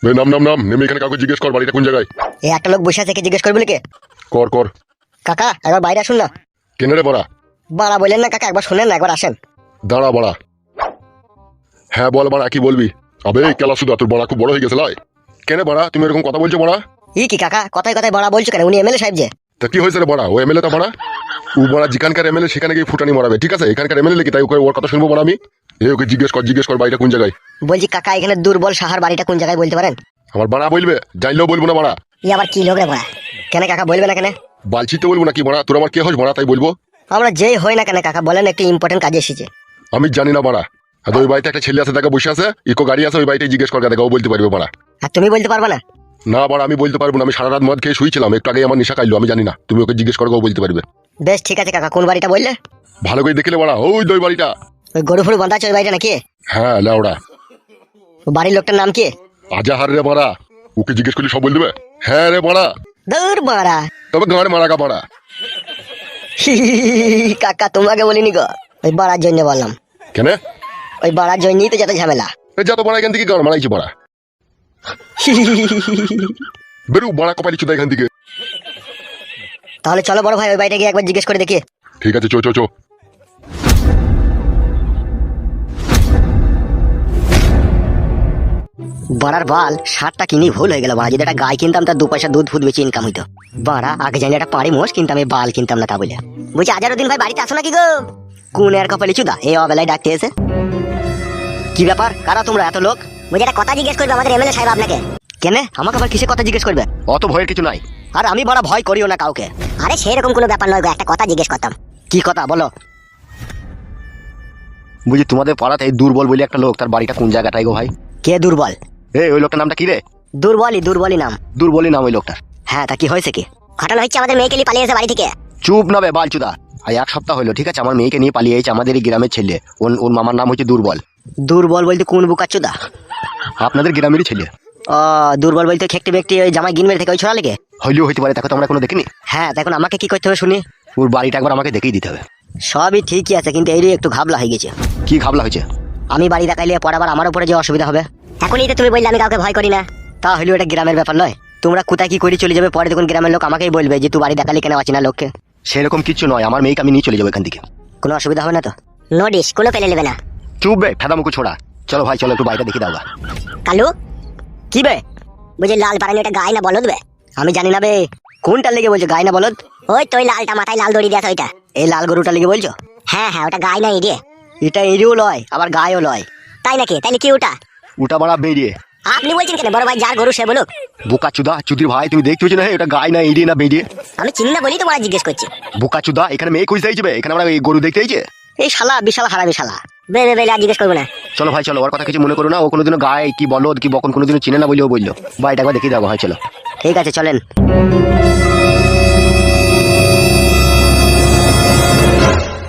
নাম নাম নাম নেমে এখানে কাউকে জিজ্ঞেস কর বাড়িটা কোন জায়গায়। এই একটা লোক বসে আছে, কে জিজ্ঞেস করবি কে? কর কর। কাকা একবার বাইরে আসুন না। কেন রে বড়া? বাড়া বললেন না কাকা, একবার শোনেন না, একবার আসেন। দাঁড়া বড়া। হ্যাঁ বল বড়া, কি বলবি? আবে কেলা সুদা, তোর বড়া খুব বড় হয়ে গেছে লাই। কেন বড়া তুমি এরকম কথা বলছো বড়া? কি কাকা কথায় কথায় বাড়া বলছো কেন? উনি এমএলএ সাহেব যে। তা কি হয়েছে রে বড়া? ও এমএলএ তা বড়া? ও বড়া যেখানকার এমএলএ সেখানে গিয়ে ফুটানি মারাবে, ঠিক আছে? এখানকার এমএলএ কি তাই ওর কথা শুনবো বড়া আমি? ওকে জিজ্ঞেস কর বাড়িটা কোন জায়গায়। বলছি কাকা এখানে দুর্বল সাহার বাড়িটা কোন জায়গায় বলতে পারেন? আমার বাড়া বলবে, জানলেও বলবো না বড়া। ই আবার কি লোক রে বাড়া? কেন কাকা বলবে না কেন? বালছি তো বলবো না কি বড়া? তোর আমার কে হোস বড়া তাই বলবো? আমরা যেই হই না কেন কাকা, বলেন একটু ইম্পর্টেন্ট কাজে এসেছে। আমি জানি না বড়া। আর ওই বাড়িতে একটা ছেলে আছে, দেখা বসে আছে, ইকো গাড়ি আছে, ওই বাড়িতে জিজ্ঞেস কর, দেখা ও বলতে পারবে বড়া। আর তুমি বলতে পারবে না? না বড়া আমি বলতে পারবো না, আমি সারা রাত মদ খেয়ে শুয়েছিলাম, একটু আগে আমার নেশা খাইলো, আমি জানি না। তুমি ওকে জিজ্ঞেস করো, ও বলতে পারবে। বেশ ঠিক আছে কাকা, কোন বাড়িটা বললে? ভালো করে দেখলে বড়া, ওই দই বাড়িটা। ওই গরু ফুরু বাঁধা আছে ওই বাড়িটা নাকি? হ্যাঁ লেওড়া। বাড়ির লোকটার নাম কি? আজাহার রে বড়া। ওকে জিজ্ঞেস করলে সব বল দেবে। হ্যাঁ রে বড়া। দূর বাড়া। তবে গাঁড় মারা গা বড়া। কাকা তোমাকে বলিনি গো, ওই বাড়ার জন্য বললাম। কেন? ওই বাড়ার জন্যই তো যত ঝামেলা। যত বড়া এখান থেকে গাঁড় মারাইছি বড়া। বেরু বড়া কপালি চুদা এখান থেকে। তাহলে চলো বড় ভাই ওই বাড়িটা গিয়ে একবার জিজ্ঞেস করে দেখি। ঠিক আছে চো চো চো। বাড়ার বাল সারটা কিনি ভুল হয়ে গেল বাড়া, যদি একটা গাই কিনতাম তার 2 পয়সা দুধ ফুদ বেশি ইনকাম হইতো। বাড়া আগে জানি একটা পাড়ি মোষ কিনতাম, এই বাল কিনতাম না তা বলে। বলছি আজারউদ্দিন ভাই বাড়িতে আসো নাকি গো? কোন এর কপালি চুদা এই অবেলায় ডাকতে এসে? কি ব্যাপার, কারা তোমরা এত লোক? বলছি একটা কথা জিজ্ঞেস করবে আমাদের এমএলএ সাহেব আপনাকে। কেন আমাকে আবার কিসে কথা জিজ্ঞেস করবে? অত ভয়ের কিছু নাই। আর আমি বড় ভয় করিও না কাউকে। আরে সেরকম কোনো ব্যাপার নয় গো, একটা কথা জিজ্ঞেস করতাম। কি কথা বলো? বুঝি তোমাদের পাড়াতে এই দুর্বল বলে একটা লোক, তার বাড়িটা কোন জায়গাটাই গো ভাই? কে দুর্বল? ওই লোকটার নামটা কি রে? দুর্বলই নাম। দুর্বলই নাম ওই লোকটার। হ্যাঁ তা কি হয়েছে কি? ঘটনা হচ্ছে আমাদের মেয়েকে নিয়ে পালিয়ে এসে বাড়ি থেকে। চুপ না বে বালচুদা। আর 1 সপ্তাহ হলো, ঠিক আছে, আমার মেয়েকে নিয়ে পালিয়ে এসেছে আমাদের এই গ্রামের ছেলে। ওর মামার নাম হচ্ছে দুর্বল। দুর্বল বলতে কোন বুকাচুদা? আপনাদের গ্রামেরই ছেলে। ও দুর্বল বলতে খেকটি ব্যক্তি ওই জামাই গিনমের থেকে ওই ছড়া লেগে। হইলেও হইতে পারে, দেখো তো আমরা কোনো দেখিনি। হ্যাঁ দেখুন আমাকে কি করতে হবে শুনি। ওর বাড়িটা একবার আমাকে দেখিয়ে দিতে হবে। সবই ঠিকই আছে কিন্তু এই একটু ঘাবলা হয়ে গেছে। কি ঘাবলা হয়েছে? আমি বাড়ি দেখাইলে পরে আবার আমার উপরে যে অসুবিধা হবে। এখনই তো তুমি বললে আমি কাউকে ভয় করি না। তা হইলেও এটা গ্রামের ব্যাপার নয়। তোমরা কোথায় কি করে চলে যাবে, পরে দেখুন গ্রামের লোক আমাকেই বলবে যে তুই বাড়ি দেখালি কেন অচেনা লোককে। সেরকম কিছু নয়, আমার মেয়েকে আমি নিয়ে চলে যাবো এখান থেকে। কোনো অসুবিধা হবে না তো? নোটিশ কোনো পেলে নেবে না। চুপ বে ফেদা মুখো ছোড়া। চলো ভাই চলো, একটু বাড়িটা দেখি দাও। কালু কি বে? বুঝি লাল পারানি এটা গায় না বলদ বে? আমি জানি না বে। কোনটা লেগে বলছো গায় না বলদ? ওই তো লালটা মাথায় লাল দড়ি দেয়া ওইটা। এই লাল গরুটা লেগে বলছো? হ্যাঁ হ্যাঁ ওটা গায় না ইডিয়ে। এটা ইডিও লয় আবার গায়ও লয়। তাই নাকি? তাইলে কি ওটা? ওটা বাড়া বেরিয়ে। আপনি বলছেন কেন? বড় ভাই যার গরু সে বলুক। বোকা চুদা চুদির ভাই, তুমি দেখতে হচ্ছে না এটা গায় না ইডিয়ে না বেরিয়ে? আমি চিনি না বলি তো বড় জিজ্ঞেস করছি। বোকা চুদা, এখানে মেয়ে খুঁজতে যাবে, এখানে আমরা এই গরু দেখতে যাইছে। এই শালা বিশাল হারামি শালা। বে বে বে আর জিজ্ঞেস করবো না। চলো ভাই চলো, ওর কথা কিছু মনে করো না। ও কোনোদিনও গায়ে কি বলদ কি বকন কোনোদিনও চিনে না বলেও বললো। বাড়িটা একবার দেখিয়ে দাও ভাই চলো। ঠিক আছে চলেন।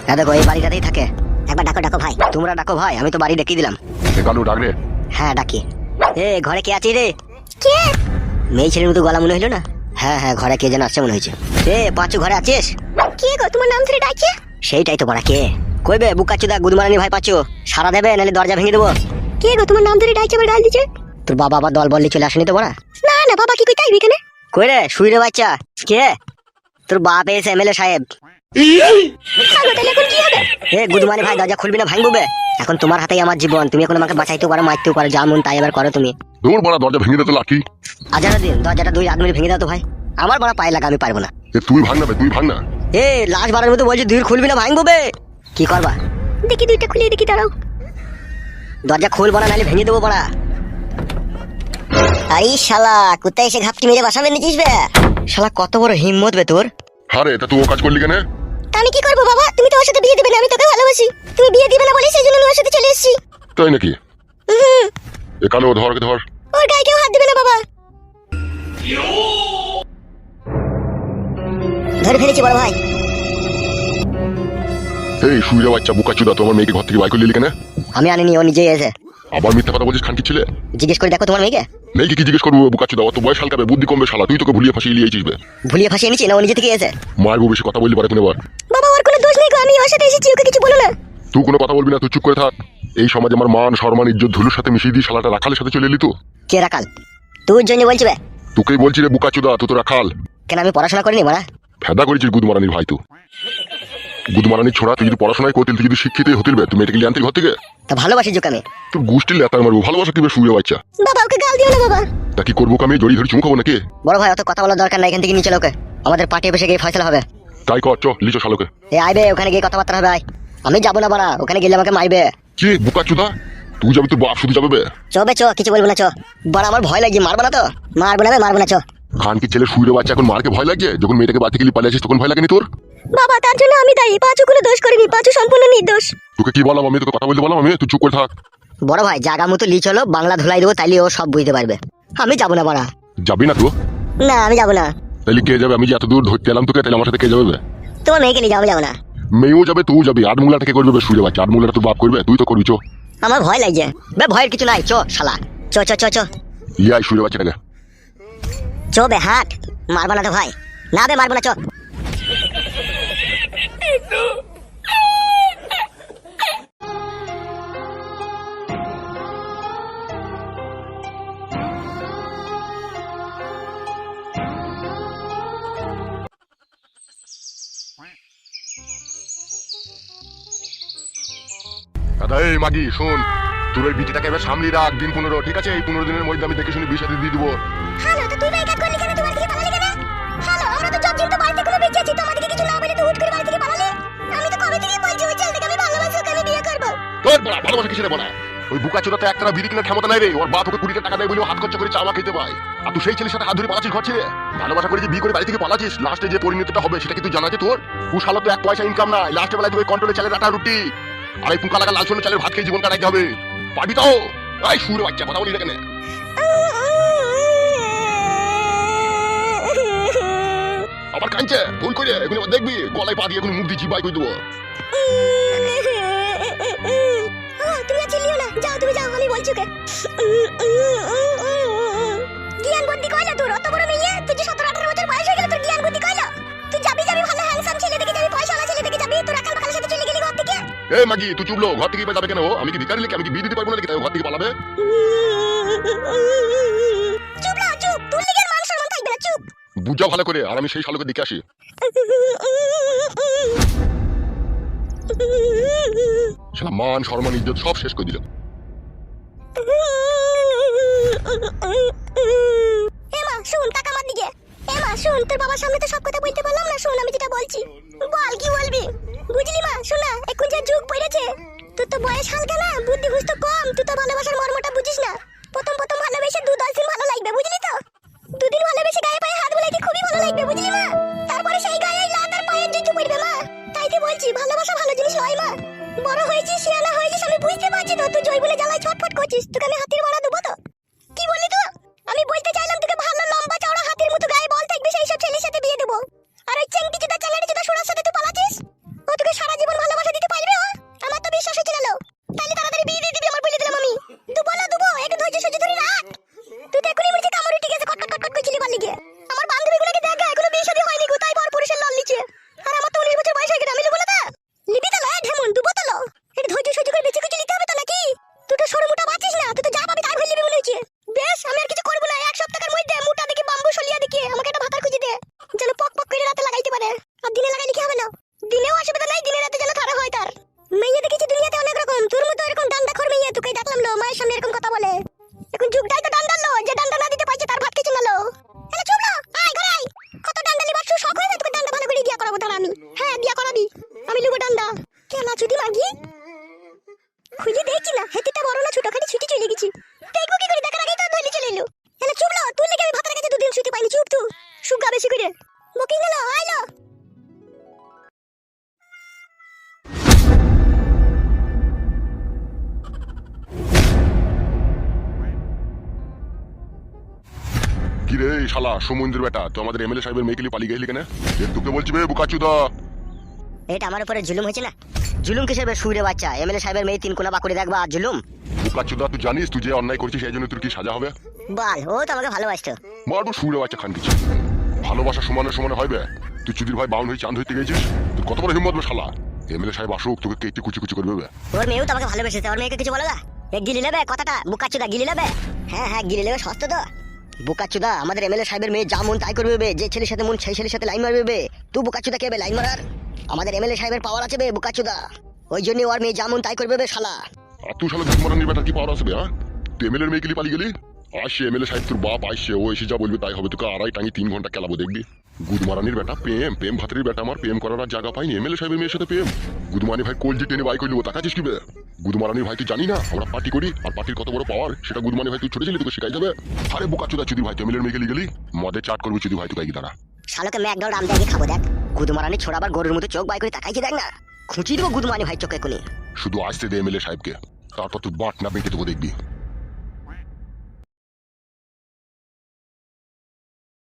হ্যাঁ দেখো এই বাড়িটাতেই থাকে। একবার ডাকো ডাকো ভাই। তোমরা ডাকো ভাই, আমি তো বাড়ি দেখিয়ে দিলাম। কালু ডাক রে। হ্যাঁ ডাকি। ঘরে কে আছে রে? কে? মেয়ে ছেলের মতো গলা মনে হইলো না? হ্যাঁ হ্যাঁ ঘরে কে যেন আসছে মনে হয়েছে। পাঁচু ঘরে আছিস? কে গো তোমার নাম ধরে ডাকছে? সেইটাই তো বড়া কে? কইবে বুকাচুদা গুদমারানি ভাই পাঁচু সারা দেবে নাহলে দরজা ভেঙে দেবো। কে গো তোমার নাম ধরে ডাকছে আবার গাল দিচ্ছে? তোর বাবা আবার দল বললি চলে আসেনি তো বড়া? না না বাবা কি কই তাইবি কেন? কই রে শুই রে বাচ্চা। কে? তোর বাপ এসে এমএলএ সাহেব। গুদমানি ভাই দরজা খুলবি না ভাঙবো বে? এখন তোমার হাতেই আমার জীবন, তুমি এখন আমাকে বাঁচাইতেও পারো মারতেও পারো, যা মন তাই এবার করো তুমি। দূর বড়া দরজা ভেঙে দে তো লাঠি। দিন দরজাটা 2 হাত মিলে ভেঙে দাও তো ভাই। আমার বড় পায়ে লাগা, আমি পারবো না। তুই ভাঙ না বে, তুই ভাঙ না। লাশ বারের মতো বলছি দুই খুলবি না ভাঙবো বে? কি করবা? দেখি দুইটা খুলিয়ে দেখি দাঁড়াও। দরজা খুলবো না নাহলে ভেঙে দেবো বড়া। আরে শালা কোথায় এসে ঘাপটি মেরে বাসা বেঁধেছিস বে? শালা কত বড় হিম্মত বে তোর। আরে তা তুই ও কাজ করলি কেন? আমি কি করবো বাবা? তুমি তো ওর সাথে বিয়ে দিবে না, আমি তোকে ভালোবাসি। তুমি বিয়ে দিবে না বলে সেই জন্য আমি ওর সাথে চলে এসেছি। তাই নাকি? কালু ধর ধর। ওর গায়ে কেউ হাত দিবে না বাবা। ধরে ফেলেছি বড় ভাই। এই শুইরে বাচ্চা বুকাচুদা, তোমার মেয়েকে ঘর থেকে বাইর করে নিলি কেন? আমি আনিনি, ও নিজেই এসে। আবার মিথ্যা কথা বলছিস খানকি ছেলে। জিজ্ঞেস করে দেখো তোমার মেয়েকে। মেয়েকে কি জিজ্ঞেস করবো বুকাচুদা? অত বয়স হালকাবে বুদ্ধি কমবে শালা, তুই তোকে ভুলিয়ে ফাঁসিয়ে লিয়েছিস বে। ভুলিয়ে ফাঁসিয়ে নিচ্ছি না, ও নিজে থেকে এসে। মারবো বেশি কথা বললি পারে তুমি আবার। বাবা ওর কোনো দোষ নেই গো, আমি ওর সাথে এসেছি, ওকে কিছু বলো না। তুই কোনো কথা বলবি না, তুই চুপ করে থাক। এই সমাজে আমার মান সম্মান ইজ্জত ধুলুর সাথে মিশিয়ে দিয়ে শালাটা রাখালের সাথে চলে এলি তো। কে রাখাল? তোর জন্য বলছি বে। তোকেই বলছি রে বুকাচুদা, তুই তোরা খাল কেন আমি পড়াশোনা করিনি মারা? ফেদা করেছিস গুদমারানির ভাই। তুই গুদমারানির ছোড়া, তুই যদি পড়াশোনায় করতিল, তুই যদি শিক্ষিত হতিল বে, তুই মেডিকেল আনতিল ঘর থেকে। তা ভালোবাসি যোগ আমি। তোর গোষ্ঠীর লেতার মারবো, ভালোবাসা কিভাবে শুয়ে বাচ্চা। বাবা ওকে গাল দিও না বাবা। তা কি করবো আমি, জড়ি ধরে চুমু খাবো নাকি? বড় ভাই অত কথা বলার দরকার নাই, এখান থেকে নিচে লোকে আমাদের পার্টি অফিসে গিয়ে ফয়সালা হবে। তাই কর, চ লিচো শালোকে। এ আইবে, ওখানে গিয়ে কথাবার্তা হবে। আয়। আমি যাবো না বাড়া, ওখানে গেলে আমাকে মারবে। কি বুকাচুদা, তুই যাবি, তোর বাপ শুধু যাবে বে? চ বে চ, কিছু বলবো না চ। বাড়া আমার ভয় লাগছে, মারবো না তো। মারবো না বে, মারবো না চ। খান কি ছেলে শুয়ে বাচ্চা, এখন মারকে ভয় লাগছে? যখন মেয়েটাকে বাড়ি থেকে পালিয়ে আসিস তখন ভয় লাগেনি তোর? বাবা তার জন্য আমি দায়ী, পাঁচু কোনো দোষ করিনি, পাঁচু সম্পূর্ণ নির্দোষ। তোকে কি বললাম আমি, তোকে কথা বলতে বললাম আমি? তুই চুপ করে থাক। বড় ভাই জাগা মতো লি চলো, বাংলা ধুলাই দেবো, তাইলে ও সব বুঝতে পারবে। আমি যাবো না বাড়া। যাবি না তুই? না আমি যাবো না। তাহলে কে যাবে? আমি যে এত দূর ধরতে এলাম তোকে, তাহলে আমার সাথে কে যাবে বে? তোমার মেয়েকে নিয়ে যাবো, যাবো না। মেয়েও যাবে, তুই যাবি। আট মুলাটা কে করবে শুয়ে বাচ্চা? আট মুলাটা তোর বাপ করবে, তুই তো করবি। চো, আমার ভয় লাগছে বে, ভয়ের কিছু নাই, চ শালা। চ চ চ চ ইয়াই শুয়ে বাচ্চাটাকে। চ বে, হাট। মারবো না তো ভাই, না বে মারবো না, চ। দাদা এই মাগি শোন, তোর ওই বিটিটাকে এবার সামলি রাখ, দিন 15, ঠিক আছে? এই 15 দিনের মধ্যে আমি দেখে শুনে বিষয় দিয়ে দিবো। হ্যালো, তো তুই বাইকাট করলি কেন? তোমার থেকে পালালি কেন? হ্যালো, আমরা তো জব জিনতে বাড়িতে কোনো বেঁচে আছি, তোমাদেরকে কিছু না বলে তো হুট করে বাড়ি থেকে পালালি। আমি তো কবে থেকে বলছি ওই ছেলেটাকে আমি ভালোবাসি, ওকে আমি বিয়ে করব। তোর বড় ভালোবাসা কিসের বড়? ওই বুকাচোদা তো একটানা বিড়ি কেনার ক্ষমতা নাই রে। ওর বাপ ওকে 20 টাকা দেয় বলে ও হাত খরচা করে চাওয়া খেতে পায়। আর তুই সেই ছেলের সাথে হাত ধরে পালাচ্ছিস ঘর ছেড়ে। ভালোবাসা করে যে বিয়ে করে বাড়ি থেকে পালাচ্ছিস, লাস্টে যে পরিণতিটা হবে সেটা কি তুই জানা আছে তোর? তুই শালা তো এক পয়সা ইনকাম নাই, লাস্টে বেলায় তুই ওই কন্ট্রোলে চালের আটা রুটি আর এই পুকা লাগা লাল সোনা চালের ভাত খেয়ে জীবন কাটাইতে হবে। পারবি তো? এই সুরে বাচ্চা কথা বলি না কেন? আবার কাঁদছে ভুল করে, এখন আবার দেখবি গলায় পা দিয়ে এখন মুখ দিয়ে জিবাই করে দেবো। তুমি আর চিল্লিও না, যাও তুমি যাও, আমি বলছি ওকে। জ্ঞান বুদ্ধি কইলা তোর? অত বড় মেয়ে, তুই যে 17-18 বছর বয়স হয়ে গেল, তোর জ্ঞান বুদ্ধি কইলা? তুই যাবি ভালো হ্যান্ডসাম ছেলে দেখে যাবি, পয়সাওয়ালা ছেলে দেখে যাবি, তোর আকাল ভালো সাথে চলে গেলি ঘর থেকে। এই মাগি তুই চুপলো, ঘর থেকে যাবে কেন? আমি কি ভিখারি নাকি? আমি কি বিয়ে দিতে পারবো না নাকি তাই ঘর থেকে পালাবে? চুপ না, চুপ, তোর লিগে মান সম্মান থাকবে না, চুপ। বুঝা ভালো করে, আর আমি সেই শালোকে দেখে আসি। শালা মান সম্মান ইজ্জত সব শেষ করে দিল। এমা শুন, টাকা আমার দিকে। এমা শুন, তোর বাবার সামনে তো সব কথা বলতে পারলাম না, শুন আমি যেটা বলছি। বল কি বলবি? বুঝলি মা, শোনা এখন যে যুগ পড়েছে, তোর তো বয়স হালকা না, বুদ্ধি বুঝতে কম, তুই তো ভালোবাসার মর্মটা বুঝিস না। প্রথম ভালোবেসে 2-10 দিন ভালো লাগবে, বুঝলি তো? 2 দিন ভালোবেসে গায়ে পায়ে হাত বুলাইতে খুবই ভালো লাগবে, বুঝলি মা? তারপরে সেই গায়ে লাত আর পায়ের জুতো পড়বে মা। তাই তো বলছি ভালোবাসা ভালো জিনিস হয় মা। বড় হয়েছিস, শিয়ানা হয়েছিস, আমি বুঝতে পারছি তো তুই জয় বলে জ্বালায় ছটফট করছিস। তোকে আমি হাতির মারা দেবো তো? কি বললি তুই? আমি বলতে চাইলাম তোকে ভালো লম্বা চওড়া হাতির মতো গায়ে বল থাকবে সেই সব ছেলের সাথে বিয়ে দেবো। আর ওই চেংটি জুতা চাঙ্গাড়ি জুতা সোনার সাথে তুই পালাচ্ছিস, ও তোকে সারা জীবন ভালোবাসা দিতে পারবে? ও আমার তো বিশ্বাস হচ্ছে না। তাইলে তাড়াতাড়ি বিয়ে দিয়ে দিবি, আমার বলে দিলাম আমি। দুবো একটু ধৈর্য সহ্য ধরে রাখ। তুই তো এখনই মনে কামড় উঠে গেছে, কটকট কটকট করছিলি পারলি গিয়ে। আমার বান্ধবীগুলোকে দেখ, এখনো বিয়ে শাদী হয়নি গো, তাই পর পুরুষের লল নিচে। আর আমার তো 19 বছর বয়স হয়ে গেছে, আমি লিবো না তা? লিবি তো লয় ঢেমন, দুবো তো লো। একটু ধৈর্য সহ্য করে বেঁচে কিছু নিতে হবে তো নাকি? তুই তো সরু মোটা বাঁচিস না, তুই তো যা পাবি তাই হয়ে লিবি মনে হচ্ছে। বেশ, আমি আর কিছু করবো না, 1 সপ্তাহের মধ্যে মোটা দেখি বাম্বু সলিয়া দেখি আমাকে একটা ভাতার খুঁজে দে, যেন পক পক করে রাতে লাগাইতে পারে। আর দিনে লাগাইলে কি হবে না? দিনেও অসুবিধা নাই, দিনে রাতে যেন ধারা হয় তার। মেয়ে দেখেছি দুনিয়াতে অনেক রকম, তোর মতো এরকম ডান্ডাখোর মেয়ে তোকে দেখলাম লো, মায়ের সামনে এরকম কথা বলে। এখন যুগটাই তো ডান্ডার লো, যে ডান্ডা না দিতে পারছে তার ভাত খেছে না লো। এলা চুপ লো, আয় ঘরে আয়। কত ডান্ডা লিবার শখ হয়ে যায় তোকে? ডান্ডা ভালো করে বিয়া করাবো তার আমি। হ্যাঁ বিয়া করাবি, আমি লিবো ডান্ডা। কেলা চুদি মাগি খুঁজে দেখছি না, হেতিটা বড় না ছোট, খালি ছুটি চলে গেছি। দেখবো কি করে, দেখার আগেই তো ধরে চলে এলো। এলা চুপ লো, তুই লেগে আমি ভাতের কাছে 2 দিন শুতে পাইনি, চুপ তুই। সুগা বেশি করে বুকিং গেল, আইলো। কি রে শালা সমুদ্রের বেটা, তো আমাদের এমএলএ সাহেবের মেয়েকে নিয়ে পালিয়ে গেলি কেন? তোকে বলছি বে বুকাচুদা। এটা আমার উপরে জুলুম হয়েছে না? জুলুম কিসের বে সুরে বাচ্চা? এমএলএ সাহেবের মেয়ে 3 কোনা বাকুড়ে দেখবা আর জুলুম? বুকাচুদা তুই জানিস তুই যে অন্যায় করছিস সেই জন্য তোর কি সাজা হবে? বল, ও তো আমাকে ভালোবাসতো। মারবো সুরে বাচ্চা খান কিছু। ভালোবাসা সমানে সমানে হইবে? তুই চুদির ভাই বাউন হয়ে চাঁদ হইতে গেছিস, তোর কত বড় হিম্মত বে শালা? এমএলএ সাহেব আসুক, তোকে কেটে কুচি কুচি করবে বে। ওর মেয়েও তো আমাকে ভালোবেসেছে, ওর মেয়েকে কিছু বলো না? এ গিলি নেবে কথাটা, বুকাচ্চুদা গিলি নেবে? হ্যাঁ হ্যাঁ গিলি নেবে, সস্তা তো। বুকাচুদা আমাদের এমএলএ সাহেবের মেয়ে যা মন তাই করবে বে, যে ছেলের সাথে মন সেই ছেলের সাথে লাইন মারবে বে। তুই বুকাচুদা কে বে লাইন মারার? আমাদের এমএলএ সাহেবের পাওয়ার আছে বে বুকাচুদা, ওই জন্য ওর মেয়ে যা মন তাই করবে বে শালা। আর তুই শালা গুদমারানির বেটা কি পাওয়ার আসবে? হ্যাঁ, তুই এমএলএর মেয়ে গেলি পালিয়ে গেলি। আসছে এমএলএ সাহেব তোর বাপ আসছে, ও এসে যা বলবে তাই হবে। তোকে আড়াই টাঙি 3 ঘন্টা খেলাবো দেখবি। গুদমারানির বেটা প্রেম ভাতের বেটা আমার প্রেম করার আর জায়গা পাইনি। এমএলএ সাহেবের মেয়ের সাথে প্রেম? গুদমানি ভাই কলজি টেনে বাই করলি, ও তাকাচ্ছিস কি বে? গুদমারানির ভাই তুই জানি না আমরা পার্টি করি, আর পার্টির কত বড় পাওয়ার সেটা গুদমানি ভাই তুই ছোট ছিলি, তোকে শেখাই যাবে। আরে বোকাচোদা চুদি ভাই, তুই এমএলএর মেয়ে গেলি মদে চাট করবি চুদি ভাই, তোকে দাঁড়া। শালোকে ম্যাকডাউন রাম দিয়ে খাবো দেখ। গুদমারানি ছোড়া আবার গরুর মতো চোখ বাই করে তাকাইছে দেখ না, খুঁচিয়ে দেবো গুদমানি ভাই চোখে কোনি। শুধু আসতে দে এমএলএ সাহেবকে, তারপর তুই বাট না বেঁকে দেবো দেখবি।